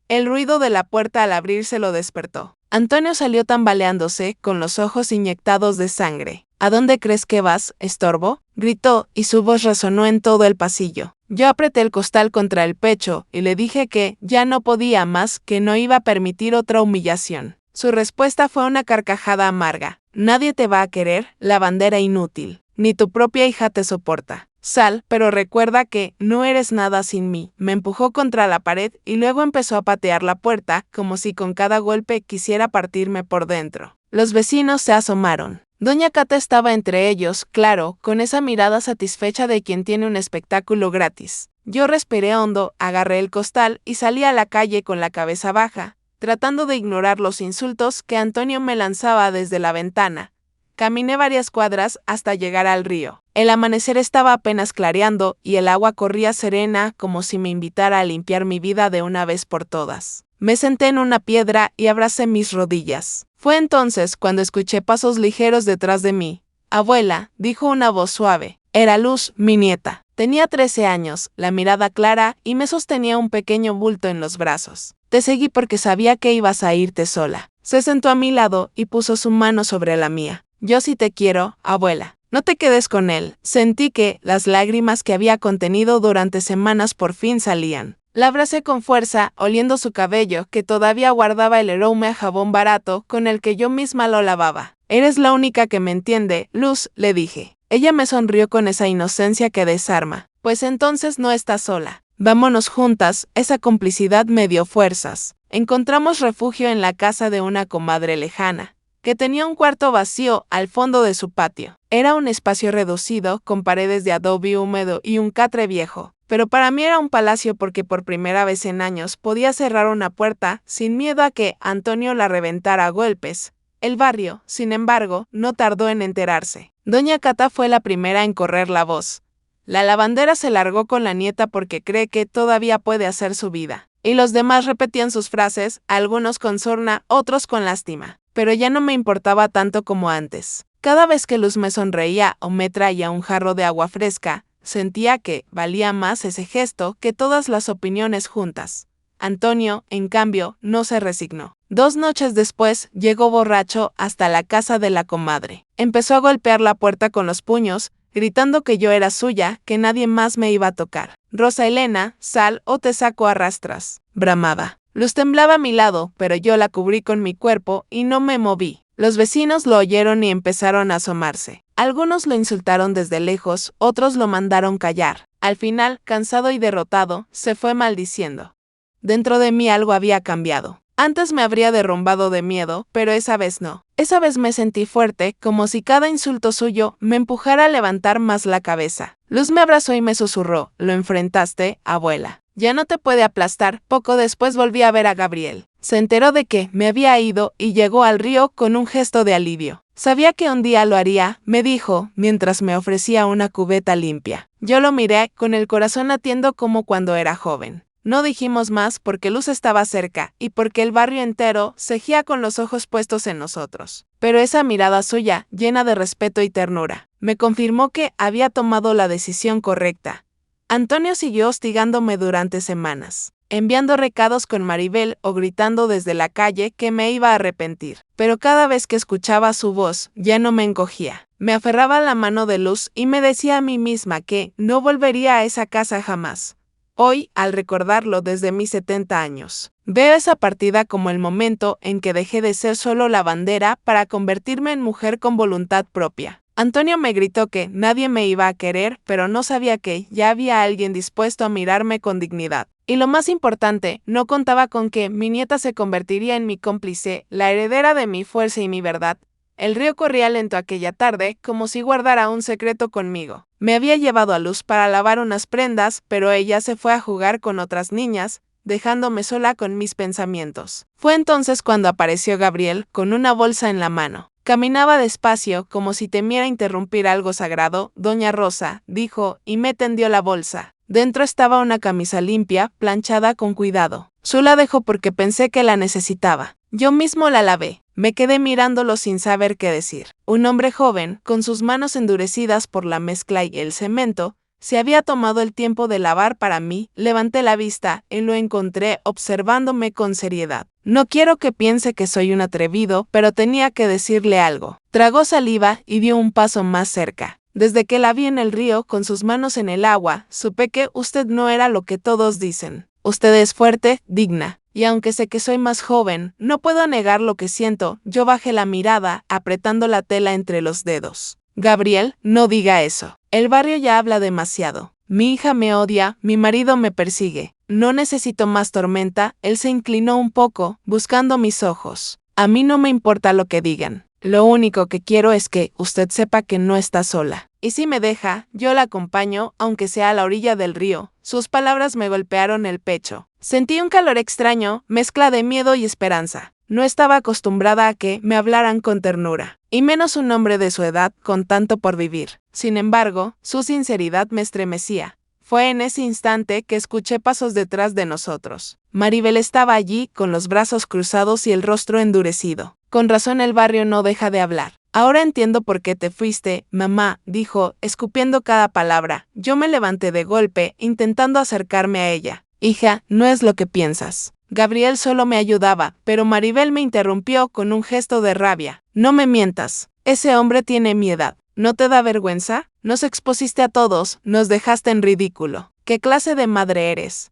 El ruido de la puerta al abrirse lo despertó. Antonio salió tambaleándose, con los ojos inyectados de sangre. ¿A dónde crees que vas, estorbo?, gritó, y su voz resonó en todo el pasillo. Yo apreté el costal contra el pecho y le dije que ya no podía más, que no iba a permitir otra humillación. Su respuesta fue una carcajada amarga. Nadie te va a querer, lavandera inútil. Ni tu propia hija te soporta. Sal, pero recuerda que no eres nada sin mí. Me empujó contra la pared y luego empezó a patear la puerta, como si con cada golpe quisiera partirme por dentro. Los vecinos se asomaron. Doña Cata estaba entre ellos, claro, con esa mirada satisfecha de quien tiene un espectáculo gratis. Yo respiré hondo, agarré el costal y salí a la calle con la cabeza baja, tratando de ignorar los insultos que Antonio me lanzaba desde la ventana. Caminé varias cuadras hasta llegar al río. El amanecer estaba apenas clareando y el agua corría serena como si me invitara a limpiar mi vida de una vez por todas. Me senté en una piedra y abracé mis rodillas. Fue entonces cuando escuché pasos ligeros detrás de mí. «Abuela», dijo una voz suave. Era Luz, mi nieta. Tenía 13 años, la mirada clara y me sostenía un pequeño bulto en los brazos. «Te seguí porque sabía que ibas a irte sola». Se sentó a mi lado y puso su mano sobre la mía. «Yo sí te quiero, abuela. No te quedes con él». Sentí que las lágrimas que había contenido durante semanas por fin salían. La abracé con fuerza, oliendo su cabello, que todavía guardaba el aroma a jabón barato con el que yo misma lo lavaba. «Eres la única que me entiende, Luz», le dije. Ella me sonrió con esa inocencia que desarma. «Pues entonces no estás sola. Vámonos juntas». Esa complicidad me dio fuerzas. Encontramos refugio en la casa de una comadre lejana, que tenía un cuarto vacío al fondo de su patio. Era un espacio reducido, con paredes de adobe húmedo y un catre viejo. Pero para mí era un palacio porque por primera vez en años podía cerrar una puerta sin miedo a que Antonio la reventara a golpes. El barrio, sin embargo, no tardó en enterarse. Doña Cata fue la primera en correr la voz. La lavandera se largó con la nieta porque cree que todavía puede hacer su vida. Y los demás repetían sus frases, algunos con sorna, otros con lástima. Pero ya no me importaba tanto como antes. Cada vez que Luz me sonreía o me traía un jarro de agua fresca, sentía que valía más ese gesto que todas las opiniones juntas. Antonio, en cambio, no se resignó. 2 noches después, llegó borracho hasta la casa de la comadre. Empezó a golpear la puerta con los puños, gritando que yo era suya, que nadie más me iba a tocar. «Rosa Elena, sal o te saco a rastras», bramaba. Luz temblaba a mi lado, pero yo la cubrí con mi cuerpo y no me moví. Los vecinos lo oyeron y empezaron a asomarse. Algunos lo insultaron desde lejos, otros lo mandaron callar. Al final, cansado y derrotado, se fue maldiciendo. Dentro de mí algo había cambiado. Antes me habría derrumbado de miedo, pero esa vez no. Esa vez me sentí fuerte, como si cada insulto suyo me empujara a levantar más la cabeza. Luz me abrazó y me susurró: «Lo enfrentaste, abuela. Ya no te puede aplastar». Poco después volví a ver a Gabriel. Se enteró de que me había ido y llegó al río con un gesto de alivio. «Sabía que un día lo haría», me dijo, mientras me ofrecía una cubeta limpia. Yo lo miré, con el corazón latiendo como cuando era joven. No dijimos más porque Luz estaba cerca y porque el barrio entero seguía con los ojos puestos en nosotros. Pero esa mirada suya, llena de respeto y ternura, me confirmó que había tomado la decisión correcta. Antonio siguió hostigándome durante semanas, enviando recados con Maribel o gritando desde la calle que me iba a arrepentir. Pero cada vez que escuchaba su voz, ya no me encogía. Me aferraba a la mano de Luz y me decía a mí misma que no volvería a esa casa jamás. Hoy, al recordarlo desde mis 70 años, veo esa partida como el momento en que dejé de ser solo lavandera para convertirme en mujer con voluntad propia. Antonio me gritó que nadie me iba a querer, pero no sabía que ya había alguien dispuesto a mirarme con dignidad. Y lo más importante, no contaba con que mi nieta se convertiría en mi cómplice, la heredera de mi fuerza y mi verdad. El río corría lento aquella tarde, como si guardara un secreto conmigo. Me había llevado a Luz para lavar unas prendas, pero ella se fue a jugar con otras niñas, dejándome sola con mis pensamientos. Fue entonces cuando apareció Gabriel, con una bolsa en la mano. Caminaba despacio, como si temiera interrumpir algo sagrado. Doña Rosa, dijo, y me tendió la bolsa. Dentro estaba una camisa limpia, planchada con cuidado. Su la dejó porque pensé que la necesitaba. Yo mismo la lavé. Me quedé mirándolo sin saber qué decir. Un hombre joven, con sus manos endurecidas por la mezcla y el cemento, se había tomado el tiempo de lavar para mí. Levanté la vista y lo encontré observándome con seriedad. No quiero que piense que soy un atrevido, pero tenía que decirle algo. Tragó saliva y dio un paso más cerca. Desde que la vi en el río con sus manos en el agua, supe que usted no era lo que todos dicen. Usted es fuerte, digna. Y aunque sé que soy más joven, no puedo negar lo que siento. Yo bajé la mirada, apretando la tela entre los dedos. Gabriel, no diga eso. El barrio ya habla demasiado. Mi hija me odia, mi marido me persigue. No necesito más tormenta. Él se inclinó un poco, buscando mis ojos. A mí no me importa lo que digan. Lo único que quiero es que usted sepa que no está sola. Y si me deja, yo la acompaño, aunque sea a la orilla del río. Sus palabras me golpearon el pecho. Sentí un calor extraño, mezcla de miedo y esperanza. No estaba acostumbrada a que me hablaran con ternura, y menos un hombre de su edad con tanto por vivir. Sin embargo, su sinceridad me estremecía. Fue en ese instante que escuché pasos detrás de nosotros. Maribel estaba allí, con los brazos cruzados y el rostro endurecido. Con razón el barrio no deja de hablar. Ahora entiendo por qué te fuiste, mamá, dijo, escupiendo cada palabra. Yo me levanté de golpe, intentando acercarme a ella. Hija, no es lo que piensas. Gabriel solo me ayudaba, pero Maribel me interrumpió con un gesto de rabia. No me mientas. Ese hombre tiene mi edad. ¿No te da vergüenza? Nos expusiste a todos, nos dejaste en ridículo. ¿Qué clase de madre eres?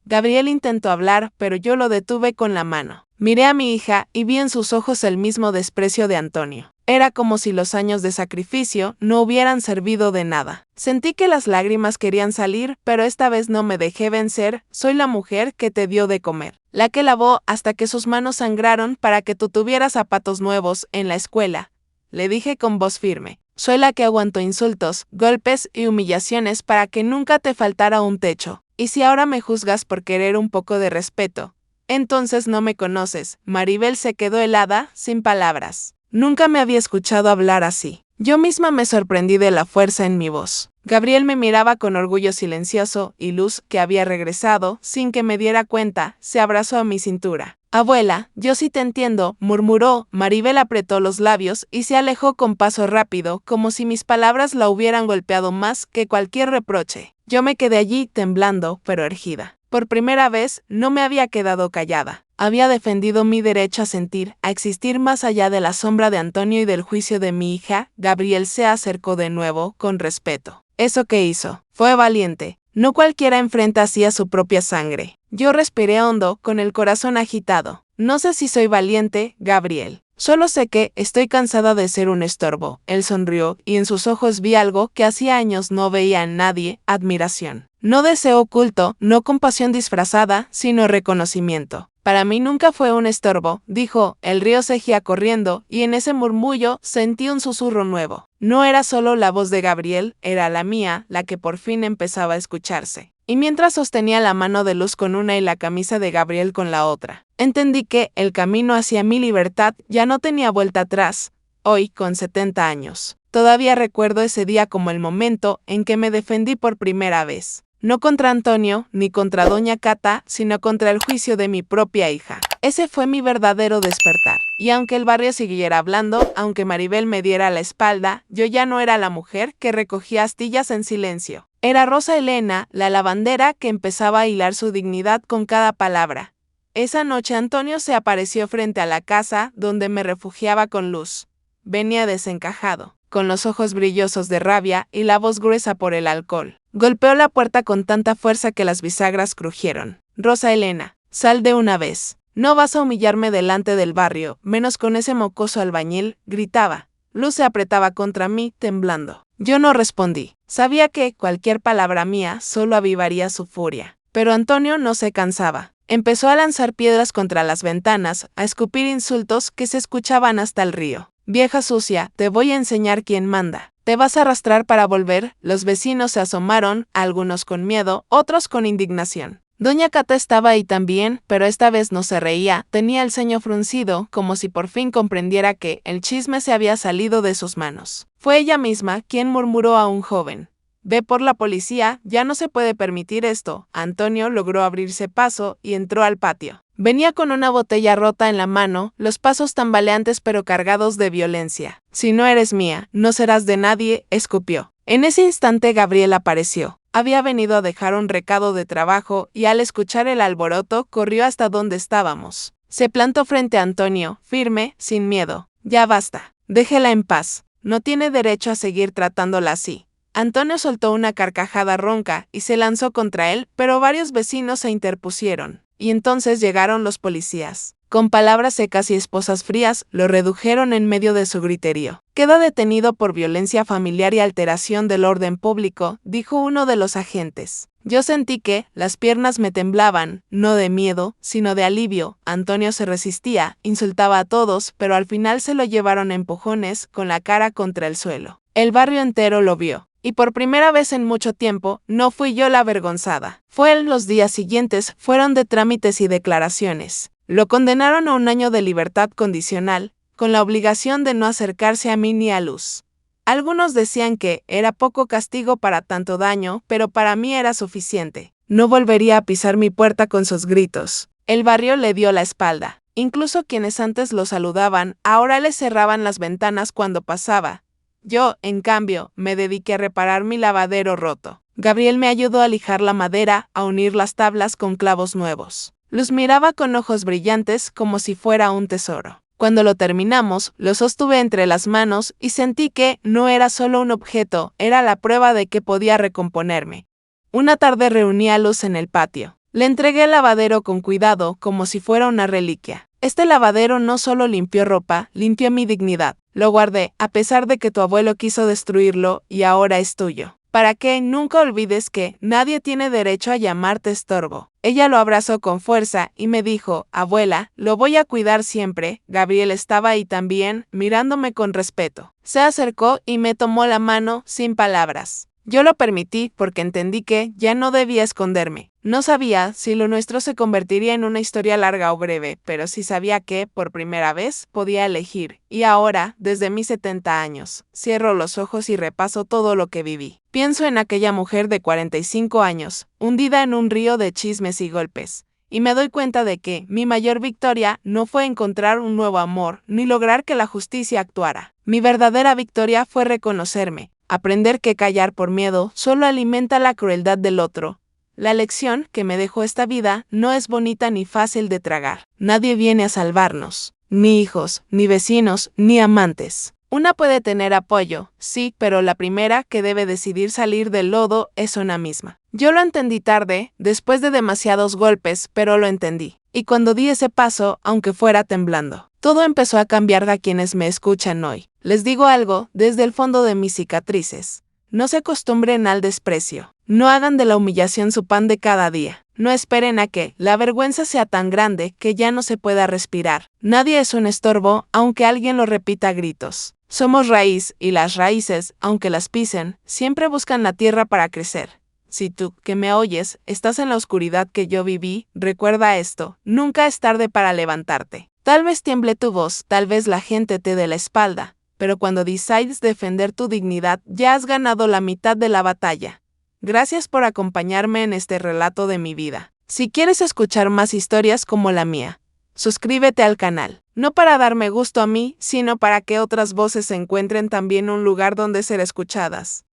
Gabriel intentó hablar, pero yo lo detuve con la mano. Miré a mi hija y vi en sus ojos el mismo desprecio de Antonio. Era como si los años de sacrificio no hubieran servido de nada. Sentí que las lágrimas querían salir, pero esta vez no me dejé vencer. Soy la mujer que te dio de comer, la que lavó hasta que sus manos sangraron para que tú tuvieras zapatos nuevos en la escuela. Le dije con voz firme. Soy la que aguantó insultos, golpes y humillaciones para que nunca te faltara un techo. Y si ahora me juzgas por querer un poco de respeto, entonces no me conoces. Maribel se quedó helada, sin palabras. Nunca me había escuchado hablar así. Yo misma me sorprendí de la fuerza en mi voz. Gabriel me miraba con orgullo silencioso y Luz, que había regresado, sin que me diera cuenta, se abrazó a mi cintura. Abuela, yo sí te entiendo, murmuró. Maribel apretó los labios y se alejó con paso rápido, como si mis palabras la hubieran golpeado más que cualquier reproche. Yo me quedé allí temblando, pero erguida. Por primera vez, no me había quedado callada. Había defendido mi derecho a sentir, a existir más allá de la sombra de Antonio y del juicio de mi hija. Gabriel se acercó de nuevo, con respeto. Eso que hizo, fue valiente. No cualquiera enfrenta así a su propia sangre. Yo respiré hondo, con el corazón agitado. No sé si soy valiente, Gabriel. Solo sé que estoy cansada de ser un estorbo. Él sonrió, y en sus ojos vi algo que hacía años no veía en nadie: admiración. No deseo oculto, no compasión disfrazada, sino reconocimiento. Para mí nunca fue un estorbo, dijo. El río seguía corriendo, y en ese murmullo sentí un susurro nuevo. No era solo la voz de Gabriel, era la mía, la que por fin empezaba a escucharse. Y mientras sostenía la mano de Luz con una y la camisa de Gabriel con la otra, entendí que el camino hacia mi libertad ya no tenía vuelta atrás. Hoy, con 70 años, todavía recuerdo ese día como el momento en que me defendí por primera vez. No contra Antonio, ni contra doña Cata, sino contra el juicio de mi propia hija. Ese fue mi verdadero despertar. Y aunque el barrio siguiera hablando, aunque Maribel me diera la espalda, yo ya no era la mujer que recogía astillas en silencio. Era Rosa Elena, la lavandera que empezaba a hilar su dignidad con cada palabra. Esa noche Antonio se apareció frente a la casa donde me refugiaba con Luz. Venía desencajado, con los ojos brillosos de rabia y la voz gruesa por el alcohol. Golpeó la puerta con tanta fuerza que las bisagras crujieron. Rosa Elena, sal de una vez. No vas a humillarme delante del barrio, menos con ese mocoso albañil, gritaba. Luz se apretaba contra mí, temblando. Yo no respondí. Sabía que cualquier palabra mía solo avivaría su furia. Pero Antonio no se cansaba. Empezó a lanzar piedras contra las ventanas, a escupir insultos que se escuchaban hasta el río. Vieja sucia, te voy a enseñar quién manda. Te vas a arrastrar para volver. Los vecinos se asomaron, algunos con miedo, otros con indignación. Doña Cata estaba ahí también, pero esta vez no se reía, tenía el ceño fruncido, como si por fin comprendiera que el chisme se había salido de sus manos. Fue ella misma quien murmuró a un joven: «Ve por la policía, ya no se puede permitir esto». Antonio logró abrirse paso y entró al patio. Venía con una botella rota en la mano, los pasos tambaleantes pero cargados de violencia. «Si no eres mía, no serás de nadie», escupió. En ese instante Gabriel apareció. Había venido a dejar un recado de trabajo y al escuchar el alboroto corrió hasta donde estábamos. Se plantó frente a Antonio, firme, sin miedo. «Ya basta. Déjela en paz. No tiene derecho a seguir tratándola así». Antonio soltó una carcajada ronca y se lanzó contra él, pero varios vecinos se interpusieron. Y entonces llegaron los policías. Con palabras secas y esposas frías, lo redujeron en medio de su griterío. «Queda detenido por violencia familiar y alteración del orden público», dijo uno de los agentes. Yo sentí que las piernas me temblaban, no de miedo, sino de alivio. Antonio se resistía, insultaba a todos, pero al final se lo llevaron a empujones, con la cara contra el suelo. El barrio entero lo vio. Y por primera vez en mucho tiempo, no fui yo la avergonzada. Fue él. Los días siguientes fueron de trámites y declaraciones. Lo condenaron a 1 año de libertad condicional, con la obligación de no acercarse a mí ni a Luz. Algunos decían que era poco castigo para tanto daño, pero para mí era suficiente. No volvería a pisar mi puerta con sus gritos. El barrio le dio la espalda. Incluso quienes antes lo saludaban, ahora le cerraban las ventanas cuando pasaba. Yo, en cambio, me dediqué a reparar mi lavadero roto. Gabriel me ayudó a lijar la madera, a unir las tablas con clavos nuevos. Luz miraba con ojos brillantes como si fuera un tesoro. Cuando lo terminamos, lo sostuve entre las manos y sentí que no era solo un objeto, era la prueba de que podía recomponerme. Una tarde reuní a Luz en el patio. Le entregué el lavadero con cuidado, como si fuera una reliquia. Este lavadero no solo limpió ropa, limpió mi dignidad. Lo guardé, a pesar de que tu abuelo quiso destruirlo, y ahora es tuyo. Para que nunca olvides que nadie tiene derecho a llamarte estorbo. Ella lo abrazó con fuerza y me dijo: «Abuela, lo voy a cuidar siempre». Gabriel estaba ahí también, mirándome con respeto. Se acercó y me tomó la mano, sin palabras. Yo lo permití porque entendí que ya no debía esconderme. No sabía si lo nuestro se convertiría en una historia larga o breve, pero sí sabía que, por primera vez, podía elegir. Y ahora, desde mis 70 años, cierro los ojos y repaso todo lo que viví. Pienso en aquella mujer de 45 años, hundida en un río de chismes y golpes. Y me doy cuenta de que mi mayor victoria no fue encontrar un nuevo amor, ni lograr que la justicia actuara. Mi verdadera victoria fue reconocerme. Aprender que callar por miedo solo alimenta la crueldad del otro. La lección que me dejó esta vida no es bonita ni fácil de tragar. Nadie viene a salvarnos. Ni hijos, ni vecinos, ni amantes. Una puede tener apoyo, sí, pero la primera que debe decidir salir del lodo es una misma. Yo lo entendí tarde, después de demasiados golpes, pero lo entendí. Y cuando di ese paso, aunque fuera temblando, todo empezó a cambiar. A quienes me escuchan hoy, les digo algo desde el fondo de mis cicatrices. No se acostumbren al desprecio. No hagan de la humillación su pan de cada día. No esperen a que la vergüenza sea tan grande que ya no se pueda respirar. Nadie es un estorbo, aunque alguien lo repita a gritos. Somos raíz, y las raíces, aunque las pisen, siempre buscan la tierra para crecer. Si tú, que me oyes, estás en la oscuridad que yo viví, recuerda esto: nunca es tarde para levantarte. Tal vez tiemble tu voz, tal vez la gente te dé la espalda, pero cuando decides defender tu dignidad, ya has ganado la mitad de la batalla. Gracias por acompañarme en este relato de mi vida. Si quieres escuchar más historias como la mía, suscríbete al canal. No para darme gusto a mí, sino para que otras voces encuentren también un lugar donde ser escuchadas.